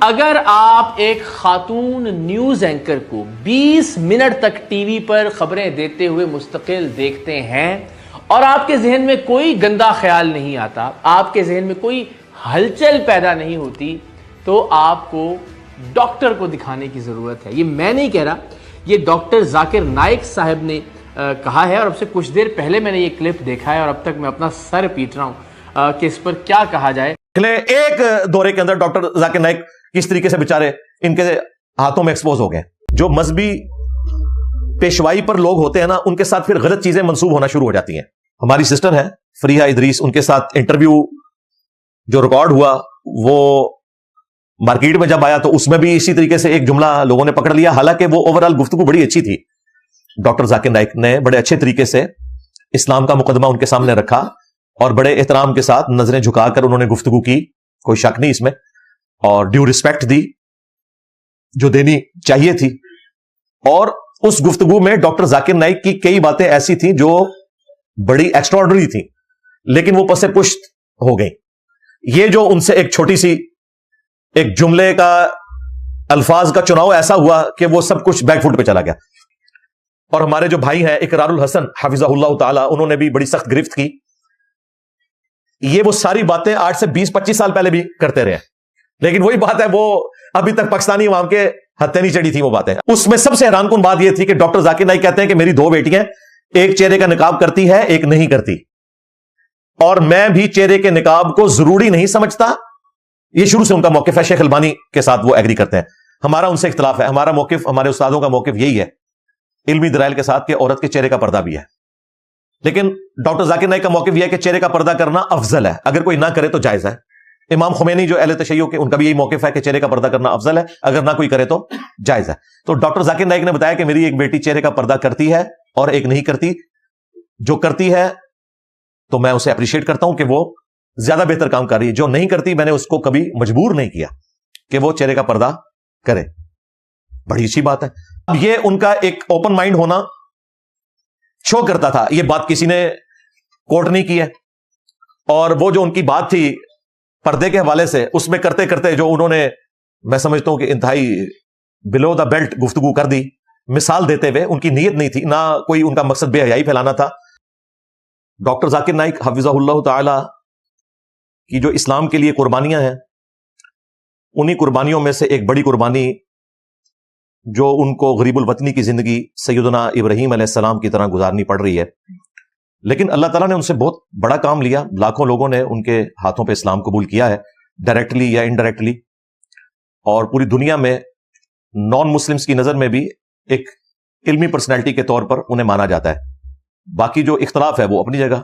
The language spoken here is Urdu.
اگر آپ ایک خاتون نیوز اینکر کو 20 منٹ تک ٹی وی پر خبریں دیتے ہوئے مستقل دیکھتے ہیں اور آپ کے ذہن میں کوئی گندا خیال نہیں آتا، آپ کے ذہن میں کوئی ہلچل پیدا نہیں ہوتی، تو آپ کو ڈاکٹر کو دکھانے کی ضرورت ہے۔ یہ میں نہیں کہہ رہا، یہ ڈاکٹر ذاکر نائک صاحب نے کہا ہے، اور اب سے کچھ دیر پہلے میں نے یہ کلپ دیکھا ہے اور اب تک میں اپنا سر پیٹ رہا ہوں کہ اس پر کیا کہا جائے۔ ایک دورے کے اندر ڈاکٹر ذاکر نائک کس طریقے سے بیچارے ان کے ہاتھوں میں ایکسپوز ہو گئے۔ جو مذہبی پیشوائی پر لوگ ہوتے ہیں نا، ان کے ساتھ پھر غلط چیزیں منسوب ہونا شروع ہو جاتی ہیں۔ ہماری سسٹر ہے فریحہ ادریس، ان کے ساتھ انٹرویو جو ریکارڈ ہوا وہ مارکیٹ میں جب آیا تو اس میں بھی اسی طریقے سے ایک جملہ لوگوں نے پکڑ لیا، حالانکہ وہ اوور آل گفتگو بڑی اچھی تھی۔ ڈاکٹر ذاکر نائک نے بڑے اچھے طریقے سے اسلام کا مقدمہ ان کے سامنے رکھا اور بڑے احترام کے ساتھ نظریں جھکا کر انہوں نے گفتگو کی، کوئی شک نہیں اس میں، اور ڈیو رسپیکٹ دی جو دینی چاہیے تھی۔ اور اس گفتگو میں ڈاکٹر ذاکر نائک کی کئی باتیں ایسی تھیں جو بڑی ایکسٹراڈنری تھیں، لیکن وہ پس پشت ہو گئیں۔ یہ جو ان سے ایک چھوٹی سی ایک جملے کا الفاظ کا چناؤ ایسا ہوا کہ وہ سب کچھ بیک فٹ پہ چلا گیا۔ اور ہمارے جو بھائی ہیں اقرار الحسن حفظہ اللہ تعالی، انہوں نے بھی بڑی سخت گرفت کی۔ یہ وہ ساری باتیں آج سے 20-25 سال پہلے بھی کرتے رہے، لیکن وہی بات ہے، وہ ابھی تک پاکستانی عوام کے ہتھے نہیں چڑھی تھی وہ باتیں۔ اس میں سب سے حیران کن بات یہ تھی کہ ڈاکٹر ذاکر نائک کہتے ہیں کہ میری 2 بیٹیاں، ایک چہرے کا نقاب کرتی ہے، ایک نہیں کرتی، اور میں بھی چہرے کے نقاب کو ضروری نہیں سمجھتا۔ یہ شروع سے ان کا موقف ہے، شیخ البانی کے ساتھ وہ ایگری کرتے ہیں۔ ہمارا ان سے اختلاف ہے، ہمارا موقف، ہمارے استادوں کا موقف یہی ہے علمی دلائل کے ساتھ کہ عورت کے چہرے کا پردہ بھی ہے، لیکن ڈاکٹر ذاکر نائک کا موقف یہ ہے کہ چہرے کا پردہ کرنا افضل ہے، اگر کوئی نہ کرے تو جائز ہے۔ امام خمینی جو اہل تشیع کے، ان کا بھی یہی موقف ہے کہ چہرے کا پردہ کرنا افضل ہے، اگر نہ کوئی کرے تو جائز ہے۔ تو ڈاکٹر ذاکر نائک نے بتایا کہ میری ایک بیٹی چہرے کا پردہ کرتی ہے اور ایک نہیں کرتی۔ جو کرتی ہے تو میں اسے اپریشیٹ کرتا ہوں کہ وہ زیادہ بہتر کام کر رہی ہے، جو نہیں کرتی میں نے اس کو کبھی مجبور نہیں کیا کہ وہ چہرے کا پردہ کرے۔ بڑی اچھی بات ہے۔ اب یہ ان کا ایک اوپن مائنڈ ہونا شو کرتا تھا، یہ بات کسی نے کوٹ نہیں کی ہے، اور وہ جو ان کی بات تھی پردے کے حوالے سے، اس میں کرتے کرتے جو انہوں نے، میں سمجھتا ہوں کہ انتہائی بلو دا بیلٹ گفتگو کر دی، مثال دیتے ہوئے۔ ان کی نیت نہیں تھی، نہ کوئی ان کا مقصد بے حیائی پھیلانا تھا۔ ڈاکٹر ذاکر نائک حفظہ اللہ تعالی کی جو اسلام کے لیے قربانیاں ہیں، انہی قربانیوں میں سے ایک بڑی قربانی جو ان کو غریب الوطنی کی زندگی سیدنا ابراہیم علیہ السلام کی طرح گزارنی پڑ رہی ہے، لیکن اللہ تعالیٰ نے ان سے بہت بڑا کام لیا۔ لاکھوں لوگوں نے ان کے ہاتھوں پہ اسلام قبول کیا ہے، ڈائریکٹلی یا انڈائریکٹلی، اور پوری دنیا میں نان مسلمز کی نظر میں بھی ایک علمی پرسنالٹی کے طور پر انہیں مانا جاتا ہے۔ باقی جو اختلاف ہے وہ اپنی جگہ،